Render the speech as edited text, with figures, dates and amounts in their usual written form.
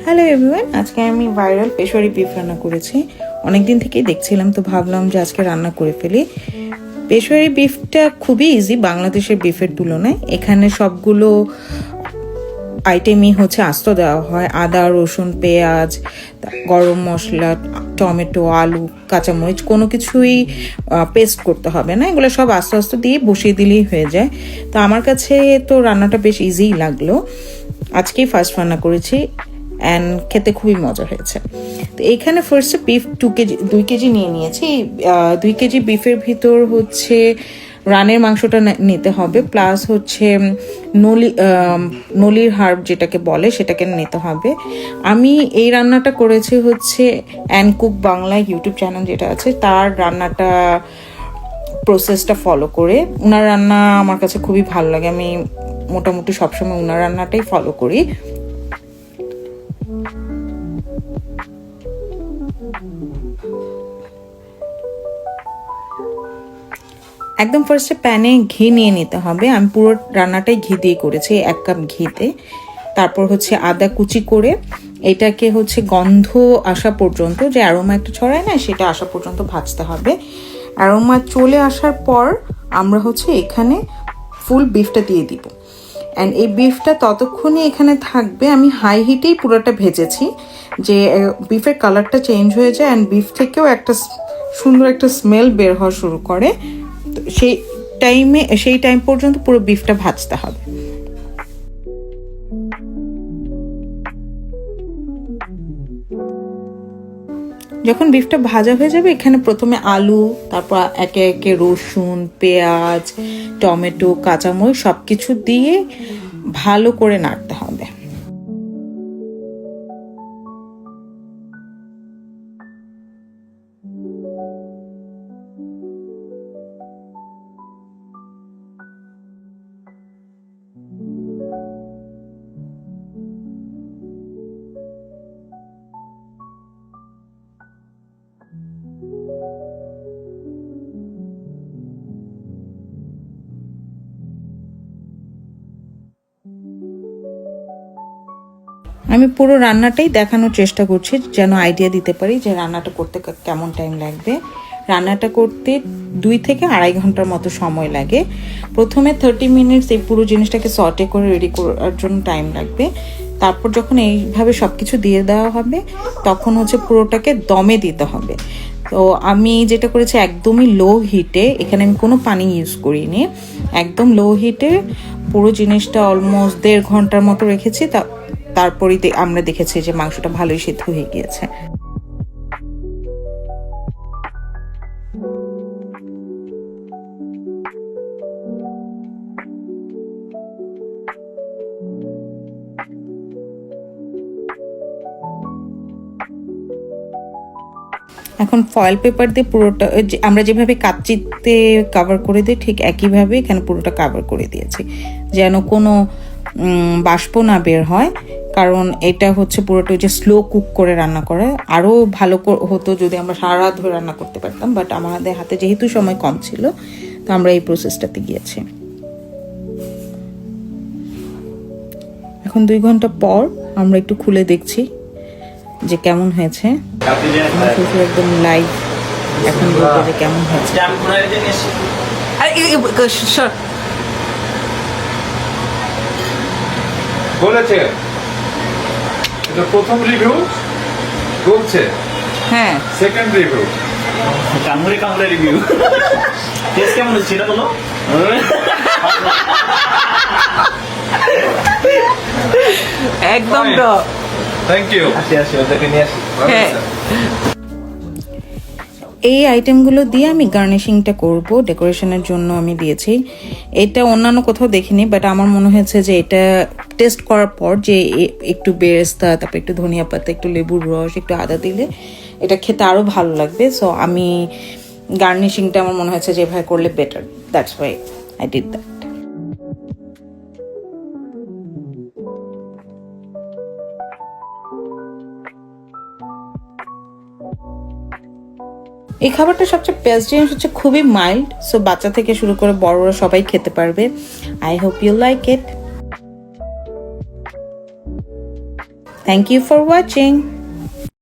Hello everyone, আজকে আমি viral Peshawari beef রান্না করেছি। অনেকদিন থেকেই দেখছিলাম, তো ভাবলাম যে আজকে রান্না করে ফেলি। পেশোয়ারি বিফটা খুবই ইজি বাংলাদেশের বিফের তুলনায়। এখানে সবগুলো আইটেমই হচ্ছে আস্ত দেওয়া হয়, আদা, রসুন, পেঁয়াজ, গরম মশলা, টমেটো, আলু, কাঁচামরিচ, কোনো কিছুই পেস্ট করতে হবে না। এগুলো সব আস্তে আস্তে দিয়ে বসিয়ে দিলেই হয়ে যায়। তো আমার কাছে তো রান্নাটা বেশ ইজিই লাগলো। আজকেই ফার্স্ট রান্না করেছি অ্যান্ড খেতে খুবই মজা হয়েছে। তো এইখানে ফার্স্টে বিফ 2 কেজি নিয়ে নিয়েছি। 2 কেজি বিফের ভিতর হচ্ছে রানের মাংসটা নিতে হবে, প্লাস হচ্ছে নলির হাড় যেটাকে বলে সেটাকে নিতে হবে। আমি এই রান্নাটা করেছি হচ্ছে কুক বাংলা ইউটিউব চ্যানেল যেটা আছে, তার রান্নাটা প্রসেসটা ফলো করে। ওনার রান্না আমার কাছে খুবই ভালো লাগে, আমি মোটামুটি সবসময় ওনার রান্নাটাই ফলো করি। একদম ফার্স্টে প্যানে ঘি নিয়ে নিতে হবে। আমি পুরো রান্নাটাই ঘি দিয়ে করেছি, 1 কাপ ঘিতে। তারপর হচ্ছে আদা কুচি করে এটাকে হচ্ছে গন্ধ আসা পর্যন্ত, যে অ্যারোমা একটা ছড়ায় না, সেটা আসা পর্যন্ত ভাজতে হবে। অ্যারোমা চলে আসার পর আমরা হচ্ছে এখানে ফুল বিফটা দিয়ে দিব। অ্যান্ড এই বিফটা ততক্ষণই এখানে থাকবে। আমি হাই হিটেই পুরোটা ভেজেছি, যে বিফের কালারটা চেঞ্জ হয়ে যায় অ্যান্ড বিফ থেকেও একটা সুন্দর একটা স্মেল বের হওয়া শুরু করে। সেই টাইম পর্যন্ত পুরো বিফটা ভাজতে হবে। যখন বিফটা ভাজা হয়ে যাবে, এখানে প্রথমে আলু, তারপর একে একে রসুন, পেঁয়াজ, টমেটো, কাঁচামরিচ সবকিছু দিয়ে ভালো করে নাড়তে হবে। আমি পুরো রান্নাটাই দেখানোর চেষ্টা করছি, যেন আইডিয়া দিতে পারি যে রান্নাটা করতে কেমন টাইম লাগবে। রান্নাটা করতে 2 থেকে 2.5 ঘন্টার মতো সময় লাগে। প্রথমে 30 মিনিটস এই পুরো জিনিসটাকে সটে করে রেডি করার জন্য টাইম লাগবে। তারপর যখন এইভাবে সব কিছু দিয়ে দেওয়া হবে, তখন হচ্ছে পুরোটাকে দমে দিতে হবে। তো আমি যেটা করেছি একদমই লো হিটে, এখানে আমি কোনো পানি ইউজ করিনি, একদম লো হিটে পুরো জিনিসটা অলমোস্ট 1.5 ঘন্টার মতো রেখেছি। তারপরেই আমরা দেখেছি যে মাংসটা ভালোই সিদ্ধ হয়ে গিয়েছে। এখন ফয়েল পেপার দিয়ে পুরোটা, আমরা যেভাবে কাচ্চিতে কভার করে দিই, ঠিক একইভাবে এখানে পুরোটা কভার করে দিয়েছি, যেন কোনো বাষ্প না বের হয়। কারণ এটা হচ্ছে পুরোটা যে স্লো কুক করে রান্না করে। আরও ভালো হতো যদি আমরা সারা রাত ধরে রান্না করতে পারতাম, বাট আমাদের হাতে যেহেতু সময় কম ছিল, তো আমরা এই প্রসেসটাতে গিয়েছি। এখন 2 ঘন্টা পর আমরা একটু খুলে দেখছি যে কেমন হয়েছে। একদম লাইভ এখন বলবো যে কেমন হয়েছে। বলেছে এটা প্রথম রিভিউ বলছে, হ্যাঁ সেকেন্ড রিভিউ কামড়ে কামড়ে রিভিউ। টেস্ট কেমন হচ্ছে এটা বলো। একদম থ্যাংক ইউ। আসি ওদেরকে নিয়ে আসি। হ্যাঁ, এই আইটেমগুলো দিয়ে আমি গার্নিশিংটা করব, ডেকোরেশনের জন্য আমি দিয়েছি। এটা অন্যান্য কোথাও দেখিনি, বাট আমার মনে হয়েছে যে এটা টেস্ট করার পর যে একটু বেরেস্তা, তারপর একটু ধনিয়া পাতা, একটু লেবুর রস, একটু আদা দিলে এটা খেতে আরও ভালো লাগবে। সো আমি গার্নিশিংটা আমার মনে হয়েছে যে এভাবে করলে better, that's why I did that. এই খাবারটা সবচেয়ে বেস্ট জিনিস হচ্ছে খুবই মাইল্ড, সো বাচ্চা থেকে শুরু করে বড়রা সবাই খেতে পারবে। I hope you like it. Thank you for watching.